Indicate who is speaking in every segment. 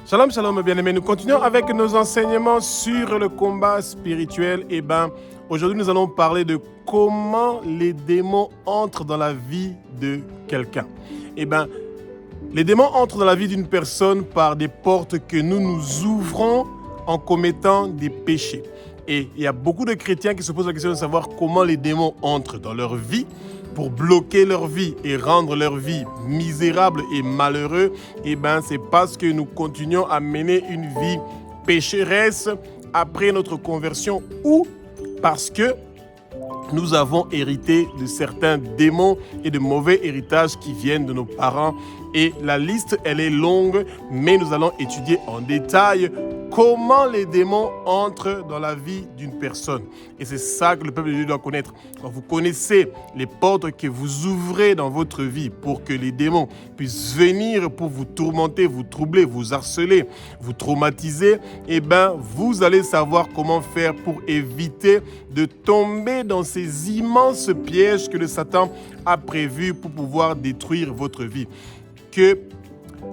Speaker 1: Shalom, shalom, bien-aimés. Nous continuons avec nos enseignements sur le combat spirituel. Aujourd'hui, nous allons parler de comment les démons entrent dans la vie de quelqu'un. Les démons entrent dans la vie d'une personne par des portes que nous ouvrons en commettant des péchés. Et il y a beaucoup de chrétiens qui se posent la question de savoir comment les démons entrent dans leur vie pour bloquer leur vie et rendre leur vie misérable et malheureux. C'est parce que nous continuons à mener une vie pécheresse après notre conversion ou parce que nous avons hérité de certains démons et de mauvais héritages qui viennent de nos parents. Et la liste, elle est longue, mais nous allons étudier en détail comment les démons entrent dans la vie d'une personne. Et c'est ça que le peuple de Dieu doit connaître. Quand vous connaissez les portes que vous ouvrez dans votre vie pour que les démons puissent venir pour vous tourmenter, vous troubler, vous harceler, vous traumatiser, vous allez savoir comment faire pour éviter de tomber dans ces immenses pièges que le Satan a prévus pour pouvoir détruire votre vie. Que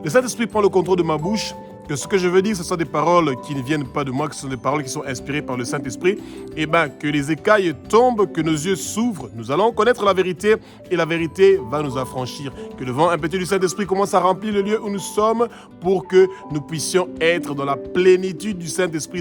Speaker 1: le Saint-Esprit prend le contrôle de ma bouche, que ce que je veux dire, ce sont des paroles qui ne viennent pas de moi, que ce sont des paroles qui sont inspirées par le Saint-Esprit, que les écailles tombent, que nos yeux s'ouvrent, nous allons connaître la vérité et la vérité va nous affranchir. Que le vent impétueux du Saint-Esprit commence à remplir le lieu où nous sommes pour que nous puissions être dans la plénitude du Saint-Esprit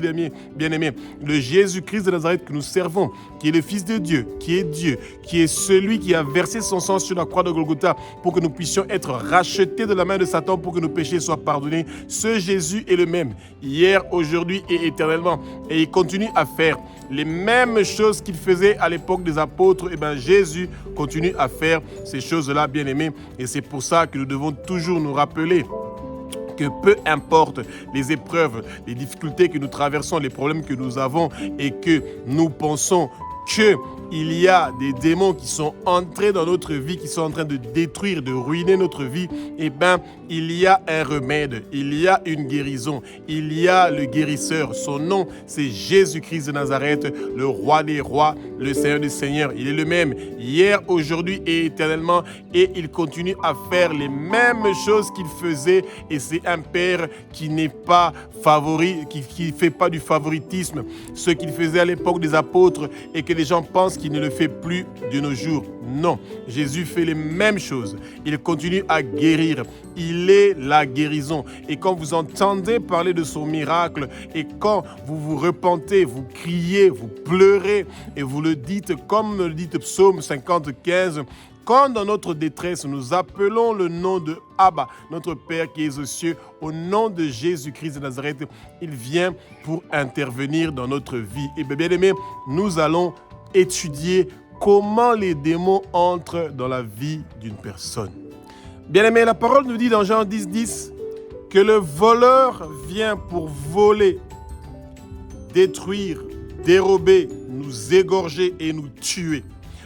Speaker 1: bien-aimé. Le Jésus-Christ de Nazareth que nous servons, qui est le Fils de Dieu, qui est celui qui a versé son sang sur la croix de Golgotha pour que nous puissions être rachetés de la main de Satan, pour que nos péchés soient pardonnés. Ce Jésus est le même, hier, aujourd'hui et éternellement. Et il continue à faire les mêmes choses qu'il faisait à l'époque des apôtres. Jésus continue à faire ces choses-là, bien-aimés. Et c'est pour ça que nous devons toujours nous rappeler que peu importe les épreuves, les difficultés que nous traversons, les problèmes que nous avons et que nous pensons qu'il y a des démons qui sont entrés dans notre vie, qui sont en train de détruire, de ruiner notre vie, il y a un remède, il y a une guérison, il y a le guérisseur. Son nom, c'est Jésus-Christ de Nazareth, le roi des rois, le Seigneur des seigneurs. Il est le même hier, aujourd'hui et éternellement, et il continue à faire les mêmes choses qu'il faisait. Et c'est un Père qui n'est pas qui fait pas du favoritisme. Ce qu'il faisait à l'époque des apôtres et que les gens pensent qu'il ne le fait plus de nos jours. Non, Jésus fait les mêmes choses. Il continue à guérir. Il est la guérison. Et quand vous entendez parler de son miracle et quand vous vous repentez, vous criez, vous pleurez et vous le dites comme le dit Psaume 50:15, quand dans notre détresse, nous appelons le nom de Abba, notre Père qui est aux cieux, au nom de Jésus-Christ de Nazareth, il vient pour intervenir dans notre vie. Et bien aimés, nous allons étudier comment les démons entrent dans la vie d'une personne. Bien aimé, la parole nous dit dans Jean 10:10 que le voleur vient pour voler, détruire, dérober, nous égorger et nous tuer.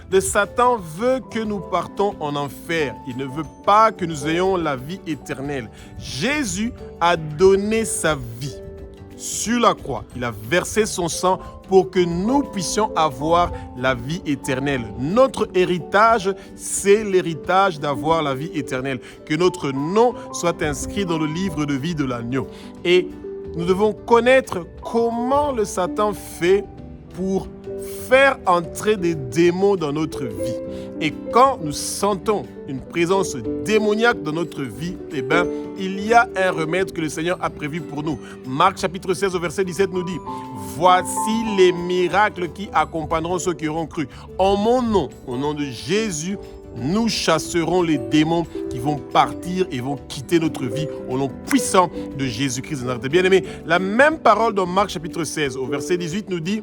Speaker 1: Le Satan veut que nous partons en enfer. Il ne veut pas que nous ayons la vie éternelle. Jésus a donné sa vie sur la croix. Il a versé son sang pour que nous puissions avoir la vie éternelle. Notre héritage, c'est l'héritage d'avoir la vie éternelle. Que notre nom soit inscrit dans le livre de vie de l'agneau. Et nous devons connaître comment le Satan fait pour faire entrer des démons dans notre vie. Et quand nous sentons une présence démoniaque dans notre vie, il y a un remède que le Seigneur a prévu pour nous. Marc chapitre 16 au verset 17 nous dit: voici les miracles qui accompagneront ceux qui auront cru. En mon nom, au nom de Jésus, nous chasserons les démons qui vont partir et vont quitter notre vie au nom puissant de Jésus-Christ de Nazareth. Bien-aimés, la même parole dans Marc chapitre 16 au verset 18 nous dit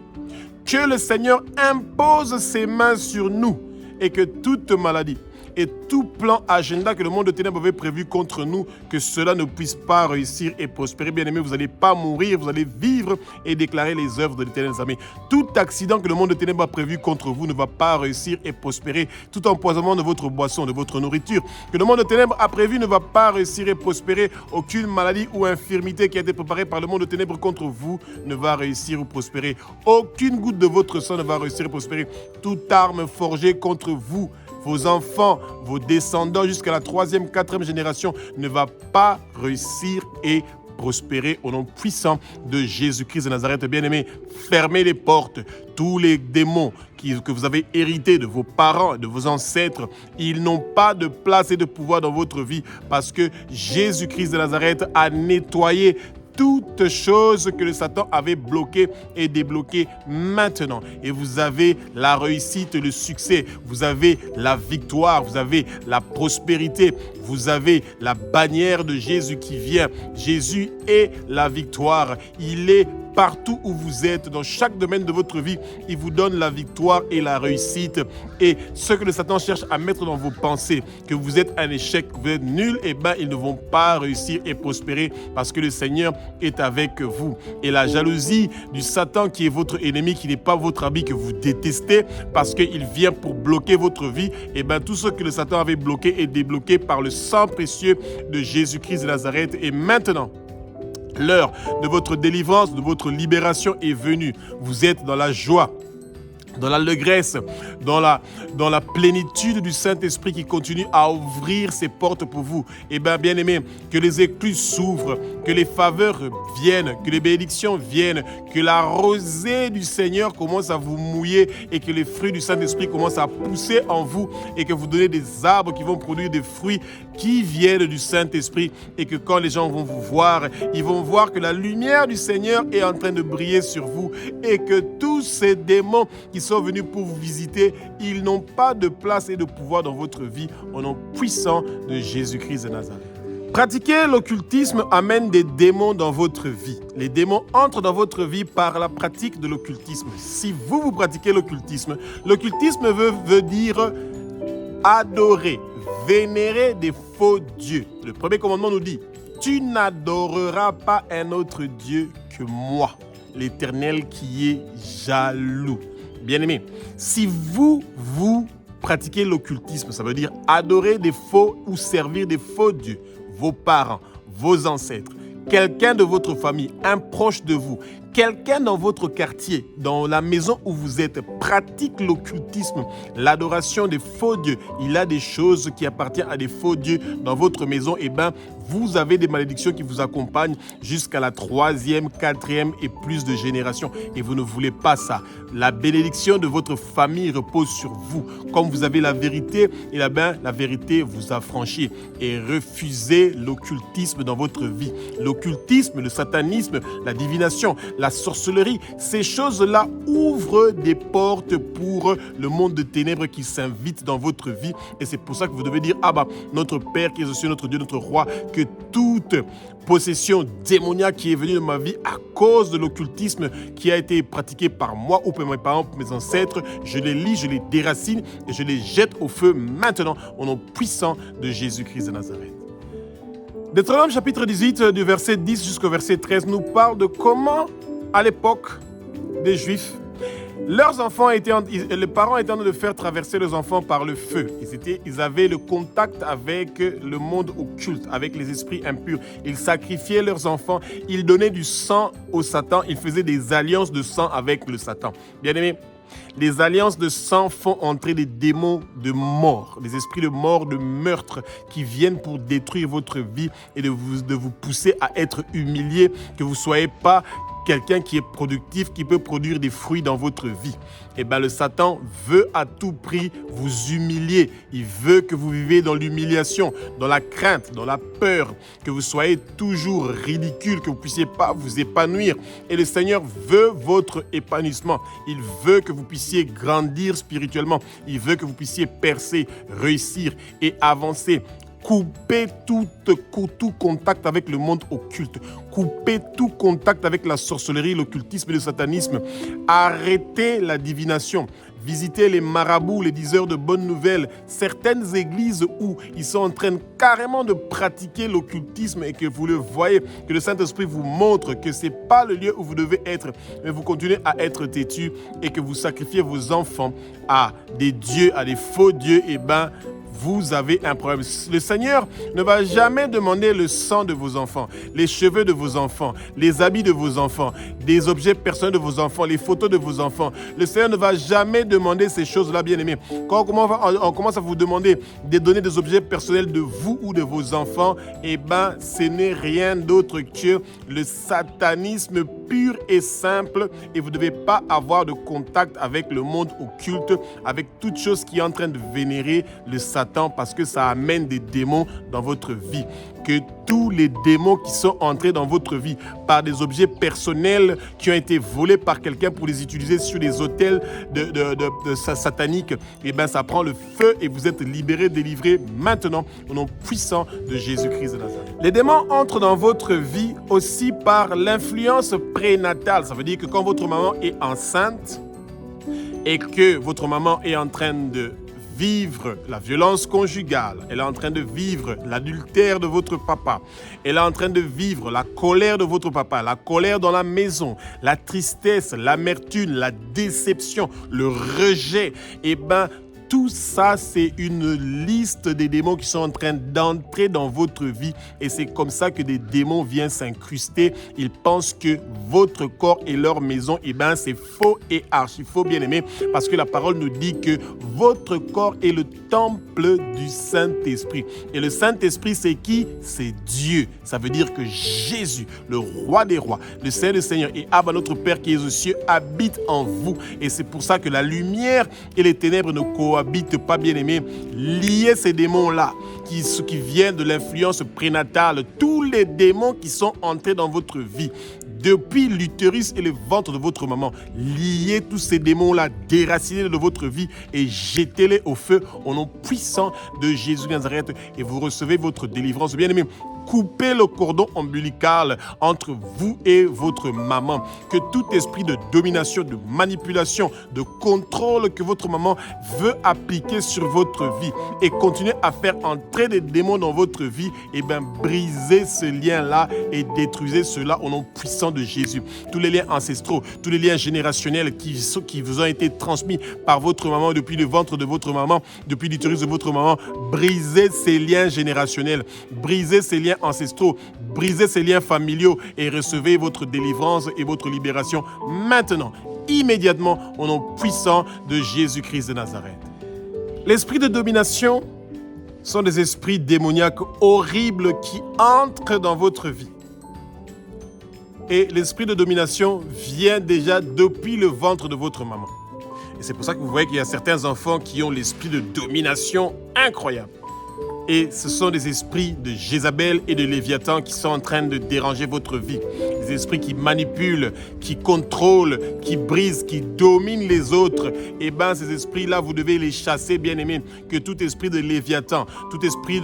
Speaker 1: que le Seigneur impose ses mains sur nous et que toute maladie et tout plan, agenda que le monde de ténèbres avait prévu contre nous, que cela ne puisse pas réussir et prospérer. Bien-aimés, vous n'allez pas mourir, vous allez vivre et déclarer les œuvres de l'Éternel des armées. Tout accident que le monde de ténèbres a prévu contre vous ne va pas réussir et prospérer. Tout empoisonnement de votre boisson, de votre nourriture que le monde de ténèbres a prévu ne va pas réussir et prospérer. Aucune maladie ou infirmité qui a été préparée par le monde de ténèbres contre vous ne va réussir ou prospérer. Aucune goutte de votre sang ne va réussir et prospérer. Toute arme forgée contre vous, vos enfants, vos descendants jusqu'à la 3e, 4e génération ne va pas réussir et prospérer au nom puissant de Jésus-Christ de Nazareth. Bien-aimés, fermez les portes. Tous les démons que vous avez hérités de vos parents, de vos ancêtres, ils n'ont pas de place et de pouvoir dans votre vie parce que Jésus-Christ de Nazareth a nettoyé toutes choses que le Satan avait bloquées et débloquées maintenant. Et vous avez la réussite, le succès, vous avez la victoire, vous avez la prospérité, vous avez la bannière de Jésus qui vient. Jésus est la victoire. Il est partout où vous êtes, dans chaque domaine de votre vie, il vous donne la victoire et la réussite. Et ce que le Satan cherche à mettre dans vos pensées, que vous êtes un échec, que vous êtes nul, eh bien, ils ne vont pas réussir et prospérer parce que le Seigneur est avec vous. Et la jalousie du Satan qui est votre ennemi, qui n'est pas votre ami, que vous détestez parce qu'il vient pour bloquer votre vie, eh bien, tout ce que le Satan avait bloqué est débloqué par le sang précieux de Jésus-Christ de Nazareth. Et maintenant, l'heure de votre délivrance, de votre libération est venue. Vous êtes dans la joie, dans l'allégresse, dans la plénitude du Saint-Esprit qui continue à ouvrir ses portes pour vous. Eh bien, bien-aimés, que les écluses s'ouvrent, que les faveurs viennent, que les bénédictions viennent, que la rosée du Seigneur commence à vous mouiller et que les fruits du Saint-Esprit commencent à pousser en vous et que vous donnez des arbres qui vont produire des fruits qui viennent du Saint-Esprit et que quand les gens vont vous voir, ils vont voir que la lumière du Seigneur est en train de briller sur vous et que tous ces démons qui sont venus pour vous visiter, ils n'ont pas de place et de pouvoir dans votre vie au nom puissant de Jésus-Christ de Nazareth. Pratiquer l'occultisme amène des démons dans votre vie. Les démons entrent dans votre vie par la pratique de l'occultisme. Si vous pratiquez l'occultisme, l'occultisme veut dire adorer, vénérer des faux dieux. Le premier commandement nous dit, tu n'adoreras pas un autre Dieu que moi, l'Éternel qui est jaloux. Bien-aimés, si vous pratiquez l'occultisme, ça veut dire adorer des faux ou servir des faux dieux, vos parents, vos ancêtres, quelqu'un de votre famille, un proche de vous, quelqu'un dans votre quartier, dans la maison où vous êtes, pratique l'occultisme, l'adoration des faux dieux. Il a des choses qui appartiennent à des faux dieux dans votre maison. Eh bien, vous avez des malédictions qui vous accompagnent jusqu'à la 3e, 4e et plus de générations. Et vous ne voulez pas ça. La bénédiction de votre famille repose sur vous. Comme vous avez la vérité, eh bien, la vérité vous affranchit. Et refusez l'occultisme dans votre vie. L'occultisme, le satanisme, la divination, la sorcellerie, ces choses-là ouvrent des portes pour le monde de ténèbres qui s'invite dans votre vie. Et c'est pour ça que vous devez dire, notre Père qui est au ciel, notre Dieu, notre Roi, que toute possession démoniaque qui est venue dans ma vie à cause de l'occultisme qui a été pratiqué par moi ou par mes parents, par mes ancêtres, je les lis, je les déracine et je les jette au feu maintenant au nom puissant de Jésus-Christ de Nazareth. Deutéronome chapitre 18, du verset 10 jusqu'au verset 13, nous parle de comment, à l'époque des Juifs, les parents étaient en train de faire traverser leurs enfants par le feu. Ils avaient le contact avec le monde occulte, avec les esprits impurs. Ils sacrifiaient leurs enfants, ils donnaient du sang au Satan, ils faisaient des alliances de sang avec le Satan. Bien-aimés, les alliances de sang font entrer des démons de mort, des esprits de mort, de meurtre qui viennent pour détruire votre vie et de vous pousser à être humilié, que vous ne soyez pas quelqu'un qui est productif, qui peut produire des fruits dans votre vie. Eh bien, le Satan veut à tout prix vous humilier. Il veut que vous viviez dans l'humiliation, dans la crainte, dans la peur, que vous soyez toujours ridicule, que vous ne puissiez pas vous épanouir. Et le Seigneur veut votre épanouissement. Il veut que vous puissiez grandir spirituellement. Il veut que vous puissiez percer, réussir et avancer. Coupez tout contact avec le monde occulte. Coupez tout contact avec la sorcellerie, l'occultisme et le satanisme. Arrêtez la divination. Visitez les marabouts, les diseurs de bonnes nouvelles. Certaines églises où ils sont en train carrément de pratiquer l'occultisme et que vous le voyez, que le Saint-Esprit vous montre que ce n'est pas le lieu où vous devez être, mais vous continuez à être têtu et que vous sacrifiez vos enfants à des dieux, à des faux dieux, eh bien, vous avez un problème. Le Seigneur ne va jamais demander le sang de vos enfants, les cheveux de vos enfants, les habits de vos enfants, des objets personnels de vos enfants, les photos de vos enfants. Le Seigneur ne va jamais demander ces choses-là, bien-aimés. Quand on commence à vous demander de donner des objets personnels de vous ou de vos enfants, eh bien, ce n'est rien d'autre que le satanisme pur et simple, et vous ne devez pas avoir de contact avec le monde occulte, avec toute chose qui est en train de vénérer le Satan, parce que ça amène des démons dans votre vie. Que tous les démons qui sont entrés dans votre vie par des objets personnels qui ont été volés par quelqu'un pour les utiliser sur des autels de sataniques, eh bien ça prend le feu et vous êtes libérés, délivrés maintenant au nom puissant de Jésus-Christ de Nazareth. Les démons entrent dans votre vie aussi par l'influence prénatale. Ça veut dire que quand votre maman est enceinte et que votre maman est en train de vivre la violence conjugale, elle est en train de vivre l'adultère de votre papa, elle est en train de vivre la colère de votre papa, la colère dans la maison, la tristesse, l'amertume, la déception, le rejet, eh bien, tout ça, c'est une liste des démons qui sont en train d'entrer dans votre vie et c'est comme ça que des démons viennent s'incruster. Ils pensent que votre corps est leur maison. Eh bien, c'est faux et archi faux, bien-aimé, parce que la parole nous dit que votre corps est le temple du Saint-Esprit. Et le Saint-Esprit, c'est qui? C'est Dieu. Ça veut dire que Jésus, le roi des rois, le Seigneur des seigneurs et Abba, notre Père qui est aux cieux, habite en vous. Et c'est pour ça que la lumière et les ténèbres ne cohabitent pas, bien-aimé. Liez ces démons-là qui viennent de l'influence prénatale, tous les démons qui sont entrés dans votre vie depuis l'utérus et le ventre de votre maman. Liez tous ces démons-là, déracinez-les de votre vie et jetez-les au feu au nom puissant de Jésus de Nazareth et vous recevez votre délivrance. Bien-aimé, coupez le cordon ombilical entre vous et votre maman. Que tout esprit de domination, de manipulation, de contrôle que votre maman veut appliquer sur votre vie et continuer à faire entrer des démons dans votre vie, eh bien, brisez ce lien-là et détruisez cela au nom puissant de Jésus. Tous les liens ancestraux, tous les liens générationnels qui vous ont été transmis par votre maman depuis le ventre de votre maman, depuis l'utérus de votre maman, brisez ces liens générationnels, brisez ces liens ancestraux, brisez ces liens familiaux et recevez votre délivrance et votre libération maintenant, immédiatement, au nom puissant de Jésus-Christ de Nazareth. L'esprit de domination sont des esprits démoniaques horribles qui entrent dans votre vie. Et l'esprit de domination vient déjà depuis le ventre de votre maman. Et c'est pour ça que vous voyez qu'il y a certains enfants qui ont l'esprit de domination incroyable. Et ce sont des esprits de Jézabel et de Léviathan qui sont en train de déranger votre vie. Des esprits qui manipulent, qui contrôlent, qui brisent, qui dominent les autres. Et bien, ces esprits-là, vous devez les chasser, bien-aimés. Que tout esprit de Léviathan, tout esprit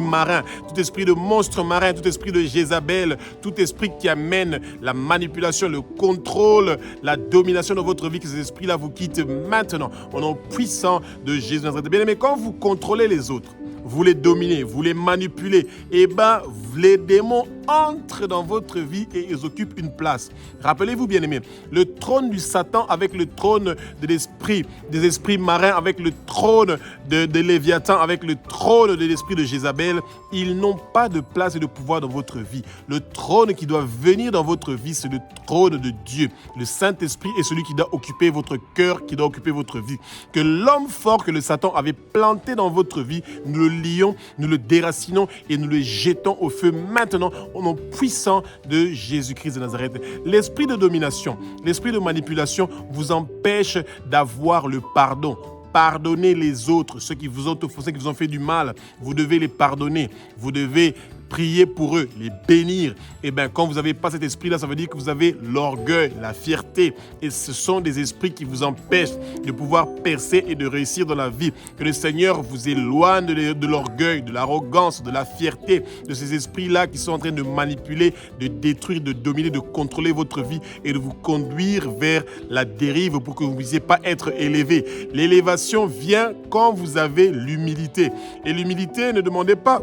Speaker 1: marin, tout esprit de monstre marin, tout esprit de Jézabel, tout esprit qui amène la manipulation, le contrôle, la domination de votre vie, que ces esprits-là vous quittent maintenant, au nom puissant de Jésus. Bien-aimés, quand vous contrôlez les autres, vous les dominez, vous les manipulez, et bien les démons entrent dans votre vie et ils occupent une place. Rappelez-vous, bien-aimés, le trône du Satan avec le trône de l'esprit, des esprits marins avec le trône de Léviathan, avec le trône de l'esprit de Jézabel, ils n'ont pas de place et de pouvoir dans votre vie. Le trône qui doit venir dans votre vie, c'est le trône de Dieu. Le Saint-Esprit est celui qui doit occuper votre cœur, qui doit occuper votre vie. Que l'homme fort que le Satan avait planté dans votre vie, nous le lions, nous le déracinons et nous le jetons au feu maintenant au nom puissant de Jésus-Christ de Nazareth. L'esprit de domination, l'esprit de manipulation vous empêche d'avoir le pardon. Pardonnez les autres, ceux qui vous ont offensé, qui vous ont fait du mal. Vous devez les pardonner. Vous devez prier pour eux, les bénir. Et bien, quand vous n'avez pas cet esprit-là, ça veut dire que vous avez l'orgueil, la fierté. Et ce sont des esprits qui vous empêchent de pouvoir percer et de réussir dans la vie. Que le Seigneur vous éloigne de l'orgueil, de l'arrogance, de la fierté, de ces esprits-là qui sont en train de manipuler, de détruire, de dominer, de contrôler votre vie et de vous conduire vers la dérive pour que vous ne puissiez pas être élevé. L'élévation vient quand vous avez l'humilité. Et l'humilité, ne demandez pas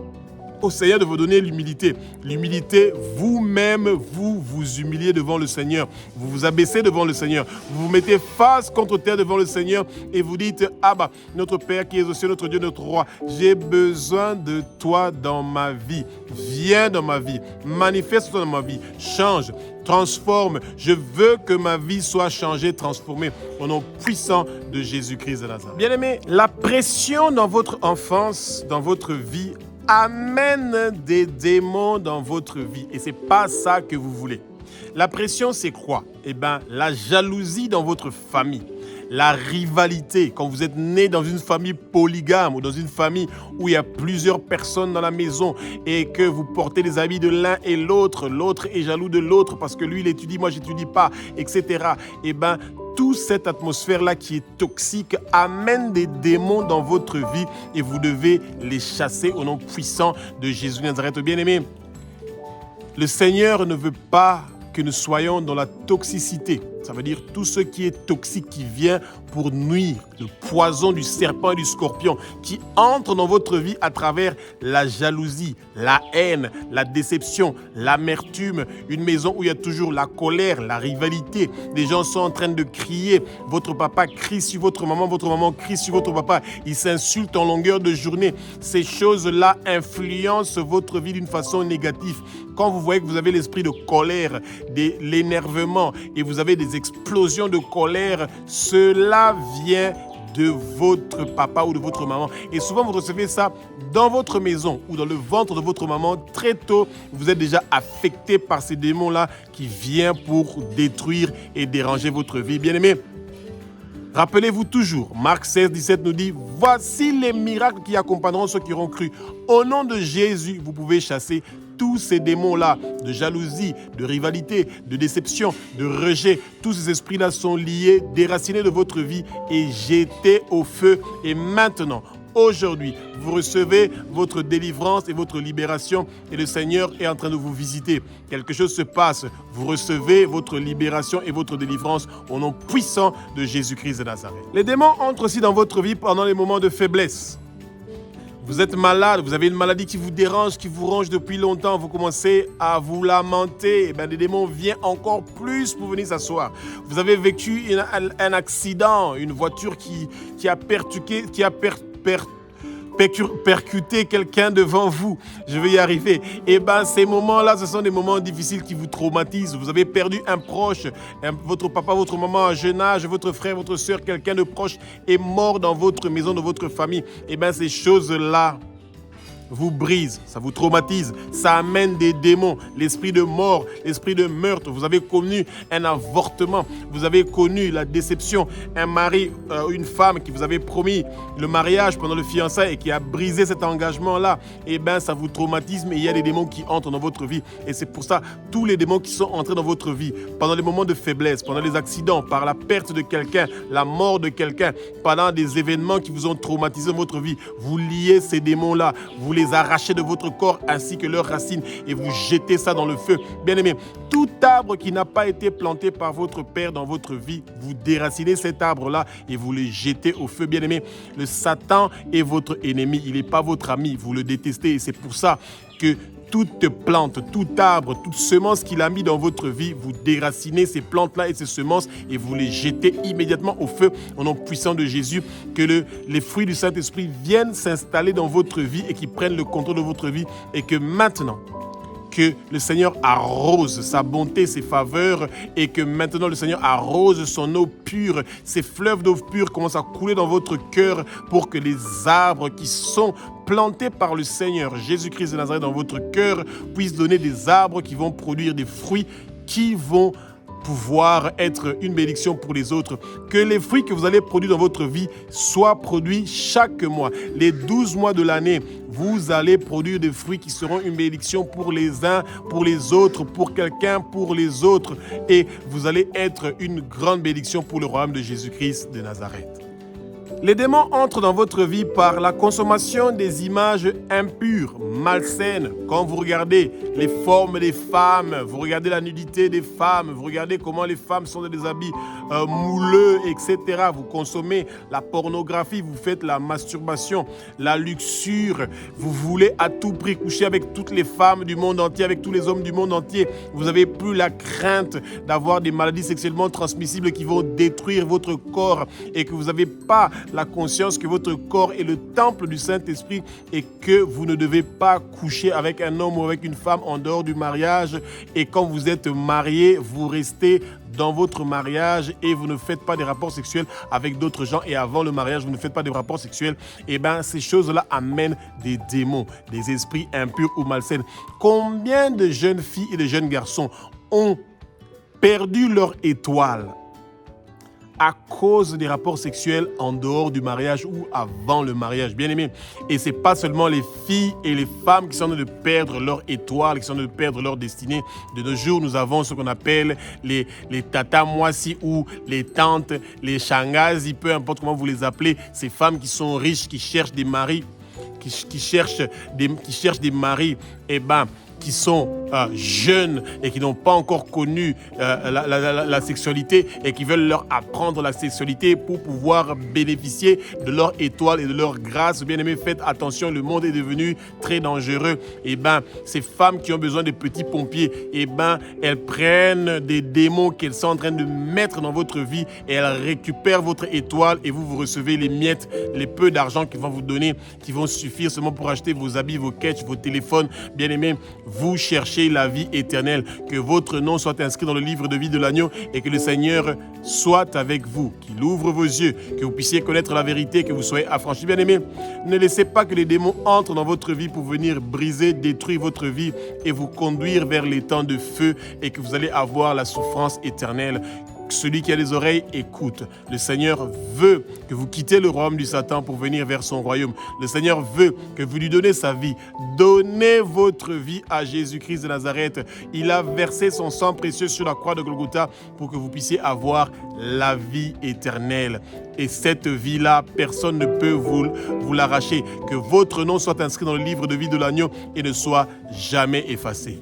Speaker 1: au Seigneur de vous donner l'humilité. L'humilité, vous-même, vous vous humiliez devant le Seigneur. Vous vous abaissez devant le Seigneur. Vous vous mettez face contre terre devant le Seigneur et vous dites, Abba, notre Père qui est aux cieux, notre Dieu, notre Roi, j'ai besoin de toi dans ma vie. Viens dans ma vie. Manifeste-toi dans ma vie. Change. Transforme. Je veux que ma vie soit changée, transformée au nom puissant de Jésus-Christ de Nazareth. Bien-aimés, la pression dans votre enfance, dans votre vie, amène des démons dans votre vie. Et ce n'est pas ça que vous voulez. La pression, c'est quoi? Eh bien, la jalousie dans votre famille. La rivalité, quand vous êtes né dans une famille polygame ou dans une famille où il y a plusieurs personnes dans la maison et que vous portez les habits de l'un et l'autre est jaloux de l'autre parce que lui il étudie, moi j'étudie pas, etc. Eh bien, toute cette atmosphère-là qui est toxique amène des démons dans votre vie et vous devez les chasser au nom puissant de Jésus de Nazareth. Bien-aimés, le Seigneur ne veut pas que nous soyons dans la toxicité. Ça veut dire tout ce qui est toxique, qui vient pour nuire, le poison du serpent et du scorpion, qui entre dans votre vie à travers la jalousie, la haine, la déception, l'amertume, une maison où il y a toujours la colère, la rivalité. Les gens sont en train de crier, votre papa crie sur votre maman crie sur votre papa, ils s'insultent en longueur de journée. Ces choses-là influencent votre vie d'une façon négative. Quand vous voyez que vous avez l'esprit de colère, de l'énervement et vous avez des explosions de colère, cela vient de votre papa ou de votre maman. Et souvent, vous recevez ça dans votre maison ou dans le ventre de votre maman. Très tôt, vous êtes déjà affecté par ces démons-là qui viennent pour détruire et déranger votre vie. Bien-aimés, rappelez-vous toujours, Marc 16, 17 nous dit, « Voici les miracles qui accompagneront ceux qui auront cru. Au nom de Jésus, vous pouvez chasser tous ces démons-là de jalousie, de rivalité, de déception, de rejet. Tous ces esprits-là sont liés, déracinés de votre vie et jetés au feu. Et maintenant, aujourd'hui, vous recevez votre délivrance et votre libération et le Seigneur est en train de vous visiter. Quelque chose se passe. Vous recevez votre libération et votre délivrance au nom puissant de Jésus-Christ de Nazareth. Les démons entrent aussi dans votre vie pendant les moments de faiblesse. Vous êtes malade, vous avez une maladie qui vous dérange, qui vous ronge depuis longtemps, vous commencez à vous lamenter, les démons viennent encore plus pour venir s'asseoir. Vous avez vécu un accident, une voiture qui a percuter quelqu'un devant vous. Je vais y arriver. Et ces moments-là, ce sont des moments difficiles qui vous traumatisent. Vous avez perdu un proche, votre papa, votre maman à un jeune âge, votre frère, votre soeur, quelqu'un de proche est mort dans votre maison, dans votre famille. Ces choses-là vous brise, ça vous traumatise, ça amène des démons, l'esprit de mort, l'esprit de meurtre. Vous avez connu un avortement, vous avez connu la déception, un mari, une femme qui vous avait promis le mariage pendant le fiançailles et qui a brisé cet engagement-là. Ça vous traumatise et il y a des démons qui entrent dans votre vie. Et c'est pour ça, tous les démons qui sont entrés dans votre vie, pendant les moments de faiblesse, pendant les accidents, par la perte de quelqu'un, la mort de quelqu'un, pendant des événements qui vous ont traumatisé dans votre vie, vous liez ces démons-là, vous les arrachez de votre corps ainsi que leurs racines et vous jetez ça dans le feu. Bien-aimés, tout arbre qui n'a pas été planté par votre Père dans votre vie, vous déracinez cet arbre-là et vous le jetez au feu. Bien-aimés, le Satan est votre ennemi, il n'est pas votre ami, vous le détestez et c'est pour ça que toute plante, tout arbre, toute semence qu'il a mis dans votre vie, vous déracinez ces plantes-là et ces semences et vous les jetez immédiatement au feu au nom puissant de Jésus. Que les fruits du Saint-Esprit viennent s'installer dans votre vie et qui prennent le contrôle de votre vie et que maintenant, que le Seigneur arrose sa bonté, ses faveurs et que maintenant le Seigneur arrose son eau pure. Ces fleuves d'eau pure commencent à couler dans votre cœur pour que les arbres qui sont plantés par le Seigneur Jésus-Christ de Nazareth dans votre cœur puissent donner des arbres qui vont produire des fruits qui vont pouvoir être une bénédiction pour les autres. Que les fruits que vous allez produire dans votre vie soient produits chaque mois. Les 12 mois de l'année, vous allez produire des fruits qui seront une bénédiction pour les uns, pour les autres, pour quelqu'un, pour les autres. Et vous allez être une grande bénédiction pour le royaume de Jésus-Christ de Nazareth. Les démons entrent dans votre vie par la consommation des images impures, malsaines. Quand vous regardez les formes des femmes, vous regardez la nudité des femmes, vous regardez comment les femmes sont dans des habits mouleux, etc. Vous consommez la pornographie, vous faites la masturbation, la luxure. Vous voulez à tout prix coucher avec toutes les femmes du monde entier, avec tous les hommes du monde entier. Vous n'avez plus la crainte d'avoir des maladies sexuellement transmissibles qui vont détruire votre corps et que vous n'avez pas la conscience que votre corps est le temple du Saint-Esprit et que vous ne devez pas coucher avec un homme ou avec une femme en dehors du mariage. Et quand vous êtes marié, vous restez dans votre mariage et vous ne faites pas des rapports sexuels avec d'autres gens. Et avant le mariage, vous ne faites pas des rapports sexuels. Et bien, ces choses-là amènent des démons, des esprits impurs ou malsains. Combien de jeunes filles et de jeunes garçons ont perdu leur étoile à cause des rapports sexuels en dehors du mariage ou avant le mariage, bien aimé. Et ce n'est pas seulement les filles et les femmes qui sont en train de perdre leur étoile, qui sont en train de perdre leur destinée. De nos jours, nous avons ce qu'on appelle les tata moissi ou les tantes, les shangazi, peu importe comment vous les appelez, ces femmes qui sont riches, qui cherchent des maris, qui cherchent des maris, qui sont jeunes et qui n'ont pas encore connu la sexualité et qui veulent leur apprendre la sexualité pour pouvoir bénéficier de leur étoile et de leur grâce. Bien aimé, faites attention, le monde est devenu très dangereux. Ces femmes qui ont besoin de petits pompiers, elles prennent des démons qu'elles sont en train de mettre dans votre vie et elles récupèrent votre étoile et vous recevez les miettes, les peu d'argent qu'ils vont vous donner, qui vont suffire seulement pour acheter vos habits, vos catchs, vos téléphones. Bien aimé, vous cherchez la vie éternelle, que votre nom soit inscrit dans le livre de vie de l'agneau et que le Seigneur soit avec vous, qu'il ouvre vos yeux, que vous puissiez connaître la vérité, que vous soyez affranchis. Bien aimés, ne laissez pas que les démons entrent dans votre vie pour venir briser, détruire votre vie et vous conduire vers les temps de feu et que vous allez avoir la souffrance éternelle. Celui qui a les oreilles, écoute. Le Seigneur veut que vous quittiez le royaume du Satan pour venir vers son royaume. Le Seigneur veut que vous lui donnez sa vie. Donnez votre vie à Jésus-Christ de Nazareth. Il a versé son sang précieux sur la croix de Golgotha pour que vous puissiez avoir la vie éternelle. Et cette vie-là, personne ne peut vous l'arracher. Que votre nom soit inscrit dans le livre de vie de l'agneau et ne soit jamais effacé.